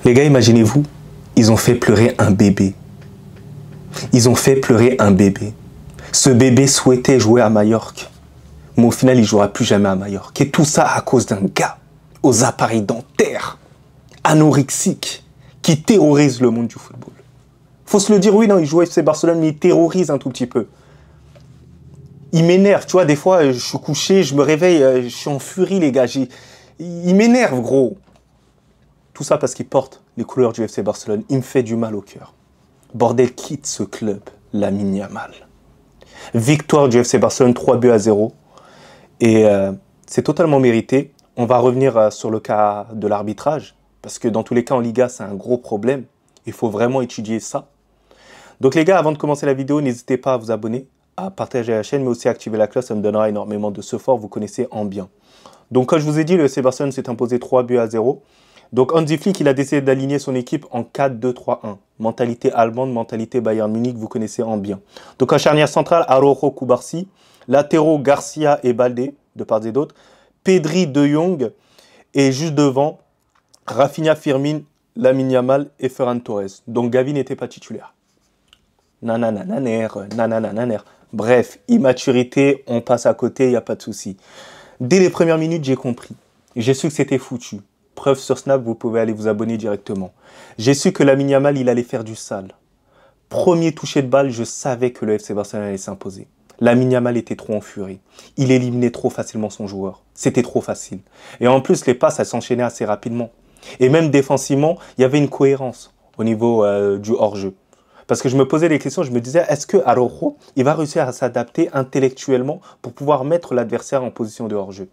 Les gars, imaginez-vous, ils ont fait pleurer un bébé. Ils ont fait pleurer un bébé. Ce bébé souhaitait jouer à Majorque. Mais au final, il ne jouera plus jamais à Majorque. Et tout ça à cause d'un gars aux appareils dentaires, anorexique, qui terrorise le monde du football. Faut se le dire, oui, non, il joue au FC Barcelone, mais il terrorise un tout petit peu. Il m'énerve, tu vois, des fois, je suis couché, je me réveille, je suis en furie, les gars. Il m'énerve, gros. Tout ça parce qu'il porte les couleurs du FC Barcelone. Il me fait du mal au cœur. Bordel, quitte ce club, Lamine Yamal. Victoire du FC Barcelone, 3-0. Et c'est totalement mérité. On va revenir sur le cas de l'arbitrage. Parce que dans tous les cas, en Liga, c'est un gros problème. Il faut vraiment étudier ça. Donc les gars, avant de commencer la vidéo, n'hésitez pas à vous abonner, à partager la chaîne, mais aussi à activer la cloche. Ça me donnera énormément de support. Vous connaissez en bien. Donc comme je vous ai dit, le FC Barcelone s'est imposé 3-0. Donc Hansi Flick, il a décidé d'aligner son équipe en 4-2-3-1. Mentalité allemande, mentalité Bayern Munich, vous connaissez en bien. Donc en charnière centrale, Araujo, Cubarsí. Latéraux, Garcia et Baldé, de part et d'autre. Pedri, De Jong. Et juste devant, Rafinha, Firmin, Lamine Yamal et Ferran Torres. Donc Gavi n'était pas titulaire. Nananananer. Bref, immaturité, on passe à côté, il n'y a pas de souci. Dès les premières minutes, j'ai compris. J'ai su que c'était foutu. Preuve sur Snap, vous pouvez aller vous abonner directement. J'ai su que Lamine Yamal, il allait faire du sale. Premier toucher de balle, je savais que le FC Barcelone allait s'imposer. Lamine Yamal était trop en furie. Il éliminait trop facilement son joueur. C'était trop facile. Et en plus, les passes, elles s'enchaînaient assez rapidement. Et même défensivement, il y avait une cohérence au niveau du hors-jeu. Parce que je me posais des questions, je me disais, est-ce que Araujo, il va réussir à s'adapter intellectuellement pour pouvoir mettre l'adversaire en position de hors-jeu?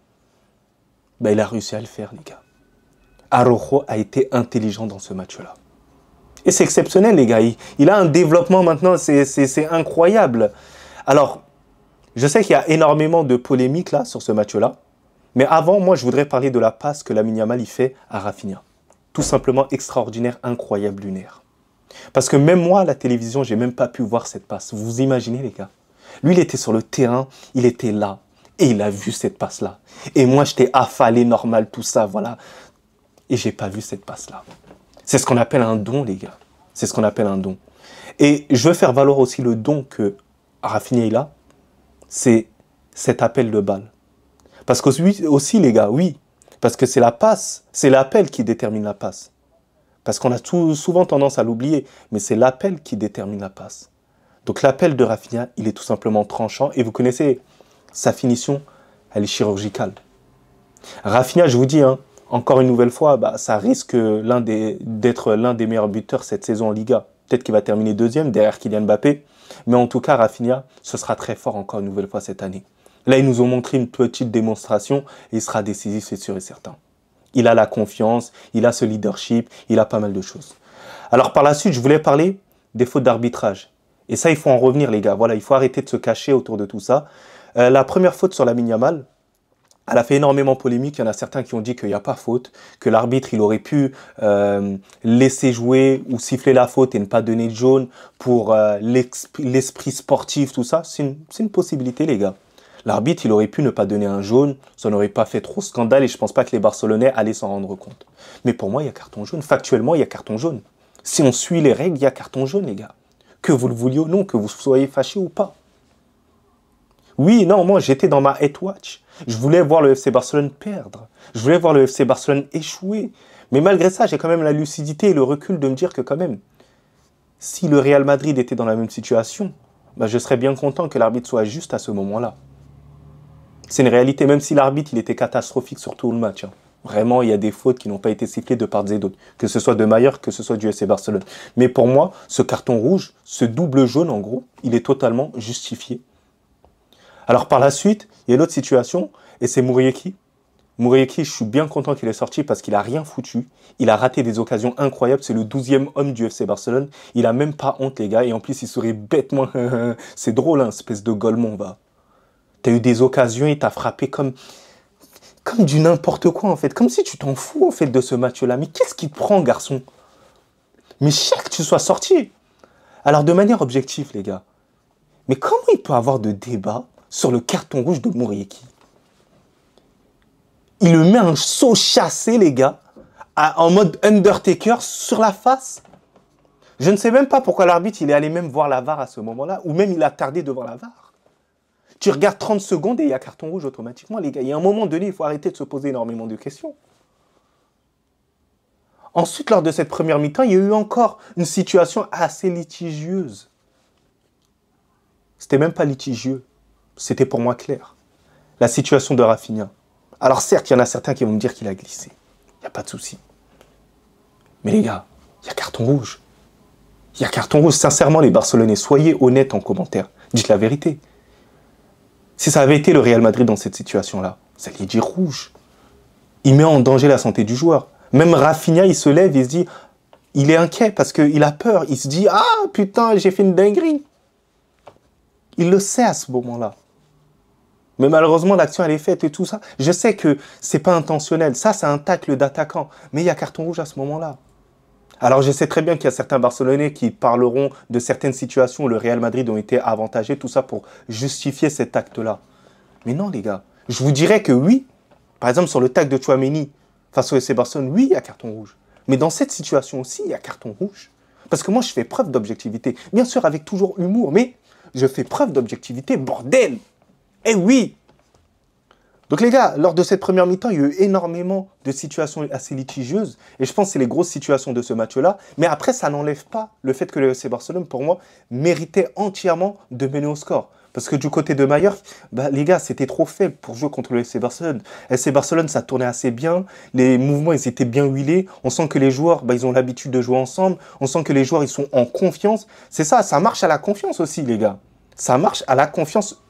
Ben, il a réussi à le faire, les gars. Araujo a été intelligent dans ce match-là. Et c'est exceptionnel, les gars. Il a un développement maintenant, c'est incroyable. Alors, je sais qu'il y a énormément de polémiques là sur ce match-là. Mais avant, moi, je voudrais parler de la passe que Lamine Yamal fait à Rafinha. Tout simplement extraordinaire, incroyable, lunaire. Parce que même moi, à la télévision, j'ai même pas pu voir cette passe. Vous imaginez, les gars? Lui, il était sur le terrain, il était là. Et il a vu cette passe-là. Et moi, j'étais affalé, normal, tout ça, voilà. Et j'ai pas vu cette passe-là. C'est ce qu'on appelle un don, les gars. C'est ce qu'on appelle un don. Et je veux faire valoir aussi le don que Rafinha a. C'est cet appel de balle. Parce que aussi, les gars, oui. Parce que c'est la passe, c'est l'appel qui détermine la passe. Parce qu'on a souvent tendance à l'oublier. Mais c'est l'appel qui détermine la passe. Donc l'appel de Rafinha, il est tout simplement tranchant. Et vous connaissez sa finition, elle est chirurgicale. Rafinha, je vous dis, hein, encore une nouvelle fois, bah, ça risque d'être l'un des meilleurs buteurs cette saison en Liga. Peut-être qu'il va terminer deuxième derrière Kylian Mbappé. Mais en tout cas, Rafinha, ce sera très fort encore une nouvelle fois cette année. Là, ils nous ont montré une petite démonstration et il sera décisif, c'est sûr et certain. Il a la confiance, il a ce leadership, il a pas mal de choses. Alors par la suite, je voulais parler des fautes d'arbitrage. Et ça, il faut en revenir, les gars. Voilà, il faut arrêter de se cacher autour de tout ça. La première faute sur Lamine Yamal, elle a fait énormément polémique. Il y en a certains qui ont dit qu'il n'y a pas faute, que l'arbitre, il aurait pu laisser jouer ou siffler la faute et ne pas donner de jaune pour l'esprit sportif, tout ça. C'est une possibilité, les gars. L'arbitre, il aurait pu ne pas donner un jaune, ça n'aurait pas fait trop scandale et je ne pense pas que les Barcelonais allaient s'en rendre compte. Mais pour moi, il y a carton jaune. Factuellement, il y a carton jaune. Si on suit les règles, il y a carton jaune, les gars. Que vous le vouliez ou non, que vous soyez fâché ou pas. Oui, non, moi, j'étais dans ma hate watch. Je voulais voir le FC Barcelone perdre. Je voulais voir le FC Barcelone échouer. Mais malgré ça, j'ai quand même la lucidité et le recul de me dire que quand même, si le Real Madrid était dans la même situation, bah, je serais bien content que l'arbitre soit juste à ce moment-là. C'est une réalité, même si l'arbitre il était catastrophique sur tout le match. Hein. Vraiment, il y a des fautes qui n'ont pas été sifflées de part et d'autre. Que ce soit de Majorque, que ce soit du FC Barcelone. Mais pour moi, ce carton rouge, ce double jaune en gros, il est totalement justifié. Alors par la suite, il y a une autre situation, et c'est Murieki. Murieki, je suis bien content qu'il est sorti parce qu'il n'a rien foutu. Il a raté des occasions incroyables. C'est le 12e homme du FC Barcelone. Il n'a même pas honte, les gars. Et en plus, il sourit bêtement. C'est drôle, hein, espèce de golemon, va. T'as eu des occasions et t'as frappé comme du n'importe quoi, en fait. Comme si tu t'en fous, en fait, de ce match-là. Mais qu'est-ce qui te prend, garçon? Mais cher que tu sois sorti. Alors, de manière objective, les gars. Mais comment il peut y avoir de débat sur le carton rouge de Murieki? Il le met un saut chassé, les gars, en mode Undertaker sur la face. Je ne sais même pas pourquoi l'arbitre il est allé même voir la VAR à ce moment-là, ou même il a tardé devant la VAR. Tu regardes 30 secondes et il y a carton rouge automatiquement, les gars. Il y a un moment donné, il faut arrêter de se poser énormément de questions. Ensuite, lors de cette première mi-temps, il y a eu encore une situation assez litigieuse. C'était même pas litigieux. C'était pour moi clair. La situation de Rafinha. Alors certes, il y en a certains qui vont me dire qu'il a glissé. Il n'y a pas de souci. Mais les gars, il y a carton rouge. Il y a carton rouge. Sincèrement, les Barcelonais, soyez honnêtes en commentaire. Dites la vérité. Si ça avait été le Real Madrid dans cette situation-là, ça allait dire rouge. Il met en danger la santé du joueur. Même Rafinha, il se lève, il se dit, il est inquiet parce qu'il a peur. Il se dit, ah putain, j'ai fait une dinguerie. Il le sait à ce moment-là. Mais malheureusement, l'action, elle est faite et tout ça. Je sais que c'est pas intentionnel. Ça, c'est un tacle d'attaquant. Mais il y a carton rouge à ce moment-là. Alors, je sais très bien qu'il y a certains Barcelonais qui parleront de certaines situations où le Real Madrid ont été avantagés, tout ça pour justifier cet acte-là. Mais non, les gars. Je vous dirais que oui. Par exemple, sur le tacle de Tchouaméni face au FC Barcelone, oui, il y a carton rouge. Mais dans cette situation aussi, il y a carton rouge. Parce que moi, je fais preuve d'objectivité. Bien sûr, avec toujours humour, mais je fais preuve d'objectivité, bordel. Eh oui! Donc les gars, lors de cette première mi-temps, il y a eu énormément de situations assez litigieuses. Et je pense que c'est les grosses situations de ce match-là. Mais après, ça n'enlève pas le fait que le FC Barcelone, pour moi, méritait entièrement de mener au score. Parce que du côté de Mallorca, bah, les gars, c'était trop faible pour jouer contre le FC Barcelone. FC Barcelone, ça tournait assez bien. Les mouvements, ils étaient bien huilés. On sent que les joueurs, bah, ils ont l'habitude de jouer ensemble. On sent que les joueurs, ils sont en confiance. C'est ça, ça marche à la confiance aussi, les gars. Ça marche à la confiance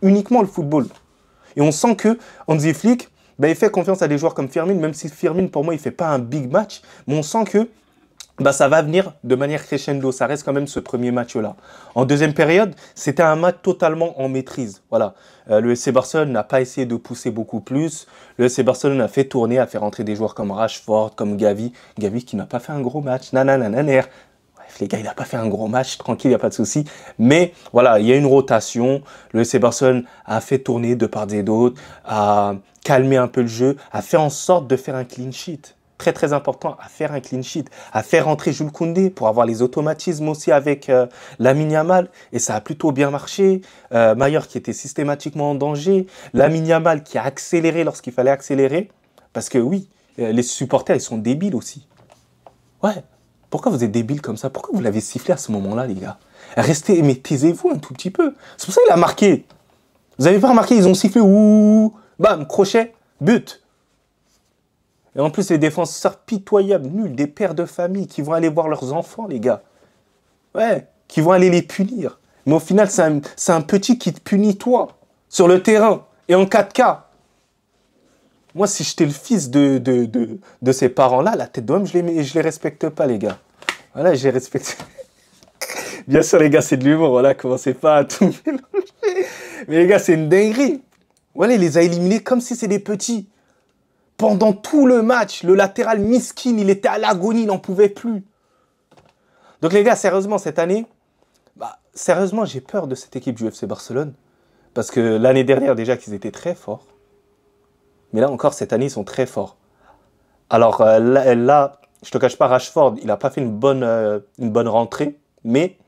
uniquement le football. Et on sent que Hansi Flick, bah, il fait confiance à des joueurs comme Firmine, même si Firmine, pour moi, il ne fait pas un big match. Mais on sent que bah, ça va venir de manière crescendo. Ça reste quand même ce premier match-là. En deuxième période, c'était un match totalement en maîtrise. Voilà. Le FC Barcelone n'a pas essayé de pousser beaucoup plus. Le FC Barcelone a fait tourner, a fait rentrer des joueurs comme Rashford, comme Gavi. Gavi qui n'a pas fait un gros match. Nananananer. Les gars, il n'a pas fait un gros match, tranquille, il n'y a pas de souci. Mais voilà, il y a une rotation. Le FC Barcelone a fait tourner de part et d'autre, a calmé un peu le jeu, a fait en sorte de faire un clean sheet. Très, très important, à faire un clean sheet, à faire rentrer Jules Koundé pour avoir les automatismes aussi avec Lamine Yamal. Et ça a plutôt bien marché. Mallorca qui était systématiquement en danger. Lamine Yamal qui a accéléré lorsqu'il fallait accélérer. Parce que oui, les supporters, ils sont débiles aussi. Ouais. Pourquoi vous êtes débile comme ça? Pourquoi vous l'avez sifflé à ce moment-là, les gars? Restez, mais taisez-vous un tout petit peu. C'est pour ça qu'il a marqué. Vous n'avez pas remarqué, ils ont sifflé, ouh, bam, crochet, but. Et en plus, les défenseurs pitoyables, nuls, des pères de famille qui vont aller voir leurs enfants, les gars. Ouais, qui vont aller les punir. Mais au final, c'est un petit qui te punit, toi, sur le terrain, et en 4K. Moi, si j'étais le fils de ces parents-là, la tête d'homme, je les respecte pas, les gars. Voilà, je les respecte. Bien sûr, les gars, c'est de l'humour. Voilà, commencez pas à tout mélanger. Mais les gars, c'est une dinguerie. Voilà, il les a éliminés comme si c'était des petits. Pendant tout le match, le latéral miskin, il était à l'agonie, il n'en pouvait plus. Donc les gars, sérieusement, cette année, sérieusement, j'ai peur de cette équipe du FC Barcelone. Parce que l'année dernière, déjà, qu'ils étaient très forts. Mais là encore, cette année, ils sont très forts. Alors là, je te cache pas, Rashford, il n'a pas fait une bonne rentrée, mais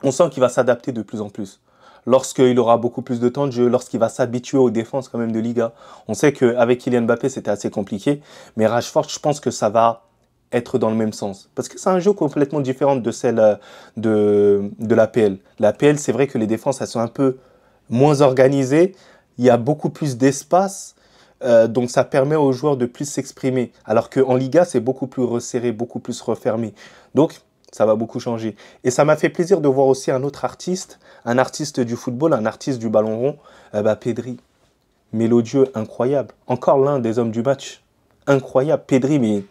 on sent qu'il va s'adapter de plus en plus. Lorsqu'il aura beaucoup plus de temps de jeu, lorsqu'il va s'habituer aux défenses quand même de Liga. On sait qu'avec Kylian Mbappé, c'était assez compliqué, mais Rashford, je pense que ça va être dans le même sens. Parce que c'est un jeu complètement différent de celle de l'APL. L'APL, c'est vrai que les défenses, elles sont un peu moins organisées, il y a beaucoup plus d'espace, donc ça permet aux joueurs de plus s'exprimer. Alors qu'en Liga, c'est beaucoup plus resserré, beaucoup plus refermé. Donc, ça va beaucoup changer. Et ça m'a fait plaisir de voir aussi un autre artiste, un artiste du football, un artiste du ballon rond, Pedri. Mélodieux, incroyable. Encore l'un des hommes du match. Incroyable. Pedri, mais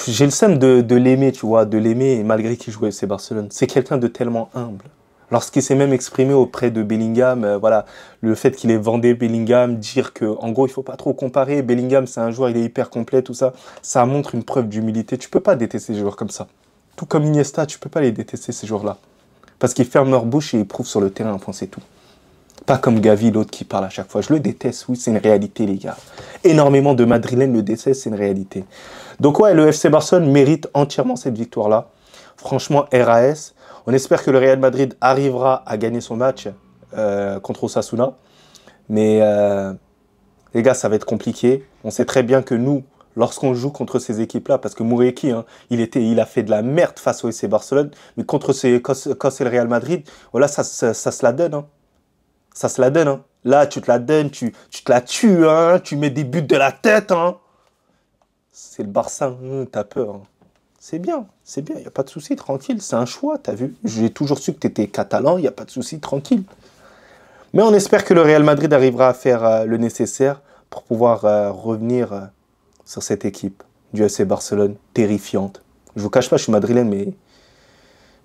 j'ai le seum de l'aimer, tu vois, de l'aimer malgré qu'il jouait FC Barcelone. C'est quelqu'un de tellement humble. Lorsqu'il s'est même exprimé auprès de Bellingham, voilà, le fait qu'il ait vendé Bellingham, dire que en gros il faut pas trop comparer, Bellingham c'est un joueur, il est hyper complet, tout ça, ça montre une preuve d'humilité. Tu peux pas détester ces joueurs comme ça. Tout comme Iniesta, tu peux pas les détester ces joueurs-là. Parce qu'ils ferment leur bouche et ils prouvent sur le terrain, enfin c'est tout. Pas comme Gavi, l'autre qui parle à chaque fois. Je le déteste, oui, c'est une réalité, les gars. Énormément de Madrilènes le détestent, c'est une réalité. Donc ouais, le FC Barcelone mérite entièrement cette victoire-là. Franchement, RAS. On espère que le Real Madrid arrivera à gagner son match contre Osasuna. Mais les gars, ça va être compliqué. On sait très bien que nous, lorsqu'on joue contre ces équipes-là, parce que Moureki, hein, il a fait de la merde face au FC Barcelone, mais quand c'est le Real Madrid, voilà, ça se la donne. Hein. Ça se la donne. Hein. Là, tu te la donnes, tu te la tues, hein, tu mets des buts de la tête. Hein. C'est le Barça, t'as peur. Hein. C'est bien, il n'y a pas de souci, tranquille, c'est un choix, t'as vu. J'ai toujours su que tu étais catalan, il n'y a pas de souci, tranquille. Mais on espère que le Real Madrid arrivera à faire le nécessaire pour pouvoir revenir sur cette équipe du FC Barcelone, terrifiante. Je vous cache pas, je suis madrilène, mais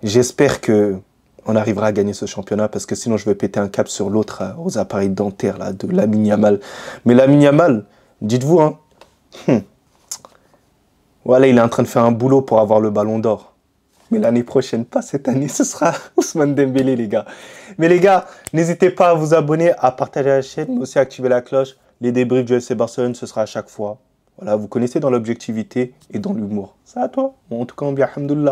j'espère que on arrivera à gagner ce championnat parce que sinon je vais péter un cap sur l'autre aux appareils dentaires là, de Lamine Yamal. Mais Lamine Yamal, dites-vous, hein, voilà, il est en train de faire un boulot pour avoir le ballon d'or. Mais l'année prochaine, pas cette année, ce sera Ousmane Dembélé, les gars. Mais les gars, n'hésitez pas à vous abonner, à partager la chaîne, mais aussi à activer la cloche. Les débriefs du FC Barcelone, ce sera à chaque fois. Voilà, vous connaissez dans l'objectivité et dans l'humour. Ça à toi. Bon, en tout cas, on dit alhamdoulilah.